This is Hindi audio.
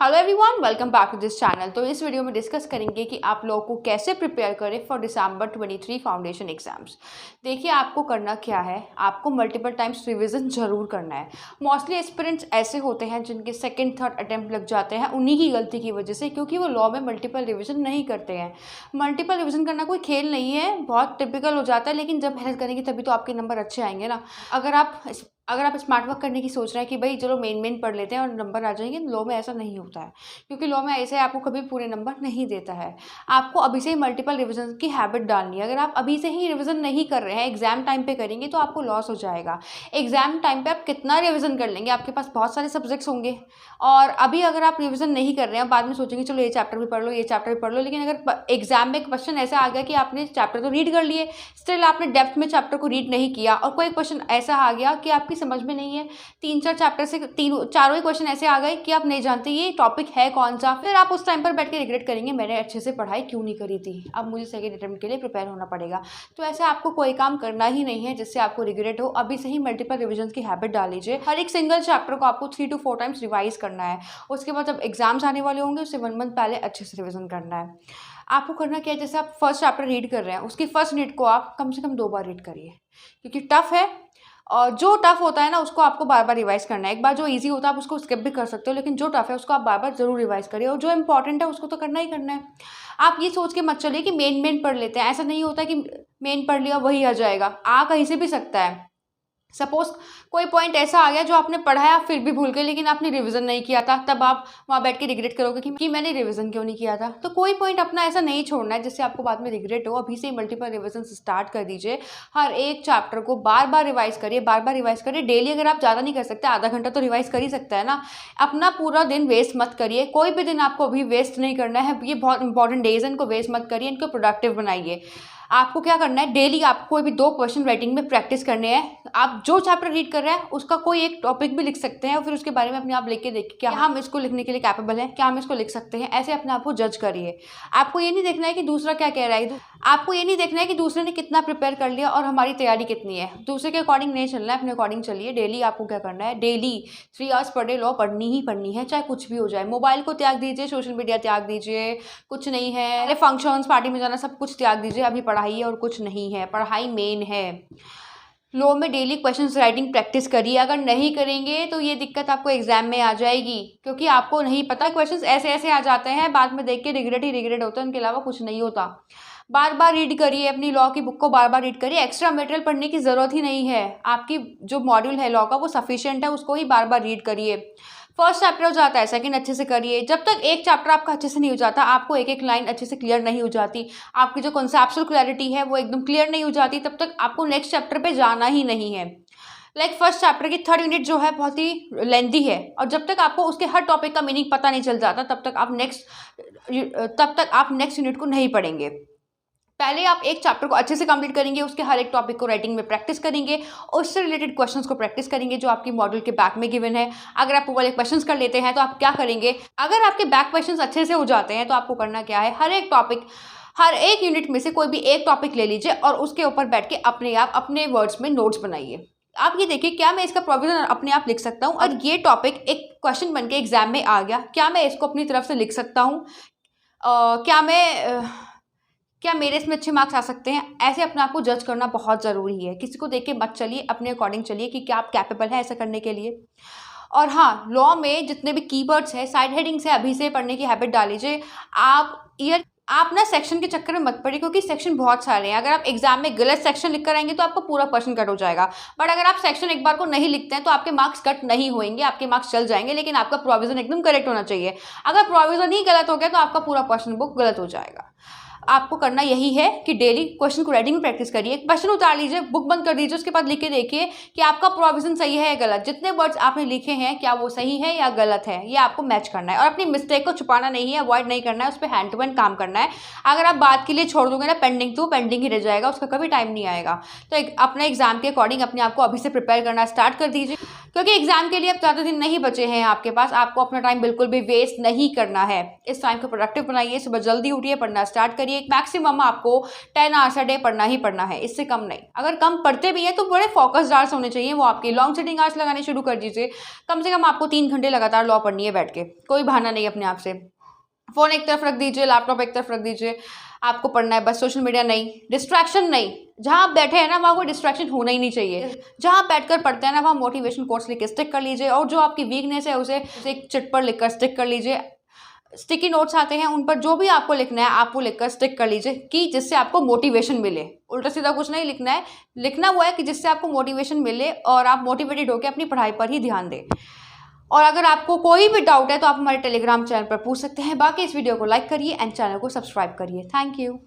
Hello everyone, welcome back to this channel. तो इस वीडियो में डिस्कस करेंगे कि आप लोगों को कैसे प्रिपेयर करें फॉर दिसंबर 23 फाउंडेशन एग्जाम्स। देखिए, आपको करना क्या है, आपको मल्टीपल टाइम्स रिवीजन जरूर करना है। मोस्टली एस्पिरेंट्स ऐसे होते हैं जिनके सेकंड थर्ड अटेम्प्ट लग जाते हैं उन्हीं की गलती की वजह से, क्योंकि वो लॉ में मल्टीपल रिविजन नहीं करते हैं। मल्टीपल रिविजन करना कोई खेल नहीं है, बहुत टिपिकल हो जाता है, लेकिन जब मेहनत करेंगे तभी तो आपके नंबर अच्छे आएंगे ना। अगर आप स्मार्ट वर्क करने की सोच रहे हैं कि भाई चलो मेन पढ़ लेते हैं और नंबर आ जाएंगे, लॉ में ऐसा नहीं होता है। क्योंकि लॉ में ऐसे आपको कभी पूरे नंबर नहीं देता है। आपको अभी से ही मल्टीपल रिवीजन की हैबिट डालनी है। अगर आप अभी से ही रिवीजन नहीं कर रहे हैं, एग्जाम टाइम पे करेंगे तो आपको लॉस हो जाएगा। एग्जाम टाइम पे आप कितना रिवीजन कर लेंगे, आपके पास बहुत सारे सब्जेक्ट्स होंगे, और अभी अगर आप रिवीजन नहीं कर रहे हैं, बाद में सोचेंगे चलो ये चैप्टर भी पढ़ लो, ये चैप्टर भी पढ़ लो, लेकिन अगर एग्जाम में क्वेश्चन ऐसा आ गया कि आपने चैप्टर तो रीड कर लिए, स्टिल आपने डेप्थ में चैप्टर को रीड नहीं किया, और कोई क्वेश्चन ऐसा आ गया कि आपकी समझ में नहीं है, 3-4 चैप्टर से चारों ही क्वेश्चन ऐसे आ गए कि आप नहीं जानते ये टॉपिक है कौन सा, फिर आप उस टाइम पर बैठ के रिग्रेट करेंगे मैंने अच्छे से पढ़ाई क्यों नहीं करी थी, अब मुझे सेकंड अटेम्प्ट के लिए प्रिपेयर होना पड़ेगा। तो ऐसे आपको कोई काम करना ही नहीं है जिससे आपको रिग्रेट हो। अभी से ही मल्टीपल रिविजन की हैबिट डाल लीजिए। हर एक सिंगल चैप्टर को आपको 3 to 4 टाइम्स रिवाइज करना है। उसके बाद जब एग्जाम्स आने वाले होंगे उससे 1 मंथ पहले अच्छे से रिविजन करना है। आपको करना क्या है, जैसे आप फर्स्ट चैप्टर रीड कर रहे हैं, उसकी फर्स्ट यूनिट को आप कम से कम 2 बार रीड करिए, क्योंकि टफ है। और जो टफ होता है ना उसको आपको बार बार रिवाइज करना है। एक बार जो इजी होता है आप उसको स्किप भी कर सकते हो, लेकिन जो टफ है उसको आप बार बार जरूर रिवाइज करिए, और जो इंपॉर्टेंट है उसको तो करना ही करना है। आप ये सोच के मत चलिए कि मेन पढ़ लेते हैं। ऐसा नहीं होता कि मेन पढ़ लिया वही आ जाएगा, आ कहीं से भी सकता है। सपोज कोई पॉइंट ऐसा आ गया जो आपने पढ़ा है, आप फिर भी भूल गए, लेकिन आपने रिवीजन नहीं किया था, तब आप वहाँ बैठ के रिग्रेट करोगे कि मैंने रिवीजन क्यों नहीं किया था। तो कोई पॉइंट अपना ऐसा नहीं छोड़ना है जिससे आपको बाद में रिग्रेट हो। अभी से मल्टीपल रिवीजन स्टार्ट कर दीजिए। हर एक चैप्टर को बार बार रिवाइज करिए, बार बार रिवाइज करिए डेली। अगर आप ज़्यादा नहीं कर सकते, आधा घंटा तो रिवाइज कर ही सकता है ना। अपना पूरा दिन वेस्ट मत करिए, कोई भी दिन आपको अभी वेस्ट नहीं करना है। ये बहुत इंपॉर्टेंट डेज है, इनको वेस्ट मत करिए, इनको प्रोडक्टिव बनाइए। आपको क्या करना है, डेली आपको कोई भी 2 क्वेश्चन राइटिंग में प्रैक्टिस करने हैं। आप जो चैप्टर रीड कर रहे हैं उसका कोई एक टॉपिक भी लिख सकते हैं, और फिर उसके बारे में अपने आप लिख के देखिए क्या हम इसको लिखने के लिए कैपेबल हैं, क्या हम इसको लिख सकते हैं। ऐसे अपने आप को जज करिए। आपको ये नहीं देखना है कि दूसरा क्या कह रहा है, आपको ये नहीं देखना है कि दूसरे ने कितना प्रिपेयर कर लिया और हमारी तैयारी कितनी है। दूसरे के अकॉर्डिंग नहीं चलना है, अपने अकॉर्डिंग चलिए। डेली आपको क्या करना है, daily 3 hours per day law पढ़नी ही पढ़नी है, चाहे कुछ भी हो जाए। मोबाइल को त्याग दीजिए, सोशल मीडिया त्याग दीजिए, कुछ नहीं है। अरे फंक्शंस पार्टी में जाना सब कुछ त्याग दीजिए। अभी पढ़ाई है और कुछ नहीं है, पढ़ाई मेन है। लॉ में डेली क्वेश्चंस राइटिंग प्रैक्टिस करिए। अगर नहीं करेंगे तो ये दिक्कत आपको एग्जाम में आ जाएगी, क्योंकि आपको नहीं पता, क्वेश्चंस ऐसे ऐसे आ जाते हैं, बाद में देख के रिग्रेट ही रिग्रेट होता है, उनके अलावा कुछ नहीं होता। बार बार रीड करिए, अपनी लॉ की बुक को बार बार रीड करिए। एक्स्ट्रा मटेरियल पढ़ने की ज़रूरत ही नहीं है। आपकी जो मॉड्यूल है लॉ का वो सफिशिएंट है, उसको ही बार बार रीड करिए। फर्स्ट चैप्टर हो जाता है, सेकंड अच्छे से करिए। जब तक एक चैप्टर आपका अच्छे से नहीं हो जाता, आपको एक एक लाइन अच्छे से क्लियर नहीं हो जाती, आपकी जो कॉन्सेप्चुअल क्लैरिटी है वो एकदम क्लियर नहीं हो जाती, तब तक आपको नेक्स्ट चैप्टर पे जाना ही नहीं है। फर्स्ट चैप्टर की 3rd यूनिट जो है बहुत ही लेंथी है, और जब तक आपको उसके हर टॉपिक का मीनिंग पता नहीं चल जाता तब तक आप नेक्स्ट यूनिट को नहीं पढ़ेंगे। पहले आप एक चैप्टर को अच्छे से कंप्लीट करेंगे, उसके हर एक टॉपिक को राइटिंग में प्रैक्टिस करेंगे, और उससे रिलेटेड क्वेश्चंस को प्रैक्टिस करेंगे जो आपकी मॉड्यूल के बैक में गिवन है। अगर आप वो वाले क्वेश्चंस कर लेते हैं तो आप क्या करेंगे, अगर आपके बैक क्वेश्चंस अच्छे से हो जाते हैं तो आपको करना क्या है, हर एक यूनिट में से कोई भी एक टॉपिक ले लीजिए और उसके ऊपर बैठ के अपने वर्ड्स में नोट्स बनाइए। आप ये देखिए, क्या मैं इसका प्रोविजन अपने आप लिख सकता हूँ, और ये टॉपिक एक क्वेश्चन बन के एग्जाम में आ गया, क्या मैं इसको अपनी तरफ से लिख सकता हूँ, क्या मेरे इसमें अच्छे मार्क्स आ सकते हैं। ऐसे अपने आप को जज करना बहुत ज़रूरी है। किसी को देख के मत चलिए, अपने अकॉर्डिंग चलिए कि क्या आप कैपेबल हैं ऐसा करने के लिए। और हाँ, लॉ में जितने भी कीवर्ड्स हैं, साइड हेडिंग्स है, अभी से पढ़ने की हैबिट डाल लीजिए। आप ना सेक्शन के चक्कर में मत पड़िए, क्योंकि सेक्शन बहुत सारे हैं। अगर आप एग्जाम में गलत सेक्शन लिख कर आएंगे तो आपका पूरा क्वेश्चन कट हो जाएगा। बट अगर आप सेक्शन एक बार को नहीं लिखते हैं तो आपके मार्क्स कट नहीं होंगे, आपके मार्क्स चल जाएंगे, लेकिन आपका प्रोविजन एकदम करेक्ट होना चाहिए। अगर प्रोविजन ही गलत हो गया तो आपका पूरा क्वेश्चन बुक गलत हो जाएगा। आपको करना यही है कि डेली क्वेश्चन को राइटिंग में प्रैक्टिस करिए। क्वेश्चन उतार लीजिए, बुक बंद कर दीजिए, उसके बाद लिख के देखिए कि आपका प्रोविजन सही है या गलत। जितने वर्ड्स आपने लिखे हैं क्या वो सही है या गलत है, ये आपको मैच करना है। और अपनी मिस्टेक को छुपाना नहीं है, अवॉइड नहीं करना है, उस पर हैंड टू हैंड काम करना है। अगर आप बात के लिए छोड़ दोगे ना पेंडिंग, तो पेंडिंग ही रह जाएगा, उसका कभी टाइम नहीं आएगा। तो अपने एग्जाम के अकॉर्डिंग अपने आप को अभी से प्रिपेयर करना स्टार्ट कर दीजिए, क्योंकि एग्जाम के लिए अब ज़्यादा दिन नहीं बचे हैं आपके पास। आपको अपना टाइम बिल्कुल भी वेस्ट नहीं करना है। इस टाइम को प्रोडक्टिव बनाइए, सुबह जल्दी उठिए, पढ़ना स्टार्ट करिए। डेली एक मैक्सिमम आपको 10 आवर्स अ डे पढ़ना ही पढ़ना है, इससे कम नहीं। अगर कम पढ़ते भी हैं तो बड़े फोकस्ड आवर्स होने चाहिए, वो आपके लॉन्ग सिटिंग आवर्स लगाने शुरू कर दीजिए। कम से कम आपको 3 घंटे लगातार लॉ पढ़नी है बैठ के, कोई बहाना नहीं अपने आप से। फ़ोन एक तरफ रख दीजिए, लैपटॉप एक तरफ रख दीजिए, आपको पढ़ना है बस, सोशल मीडिया नहीं, डिस्ट्रैक्शन नहीं। जहाँ आप बैठे हैं ना वहाँ कोई डिस्ट्रैक्शन होना ही नहीं चाहिए। जहाँ आप बैठकर पढ़ते हैं ना वहाँ मोटिवेशन कोट्स लिख के स्टिक कर लीजिए, और जो आपकी वीकनेस है उसे एक चिट पर लिखकर स्टिक कर लीजिए। स्टिकी नोट्स आते हैं, उन पर जो भी आपको लिखना है आप वो लिखकर स्टिक कर लीजिए, कि जिससे आपको मोटिवेशन मिले। उल्टा सीधा कुछ नहीं लिखना है, लिखना वो है कि जिससे आपको मोटिवेशन मिले और आप मोटिवेटेड होकर अपनी पढ़ाई पर ही ध्यान दें। और अगर आपको कोई भी डाउट है तो आप हमारे टेलीग्राम चैनल पर पूछ सकते हैं। बाकी इस वीडियो को लाइक करिए एंड चैनल को सब्सक्राइब करिए। Thank you.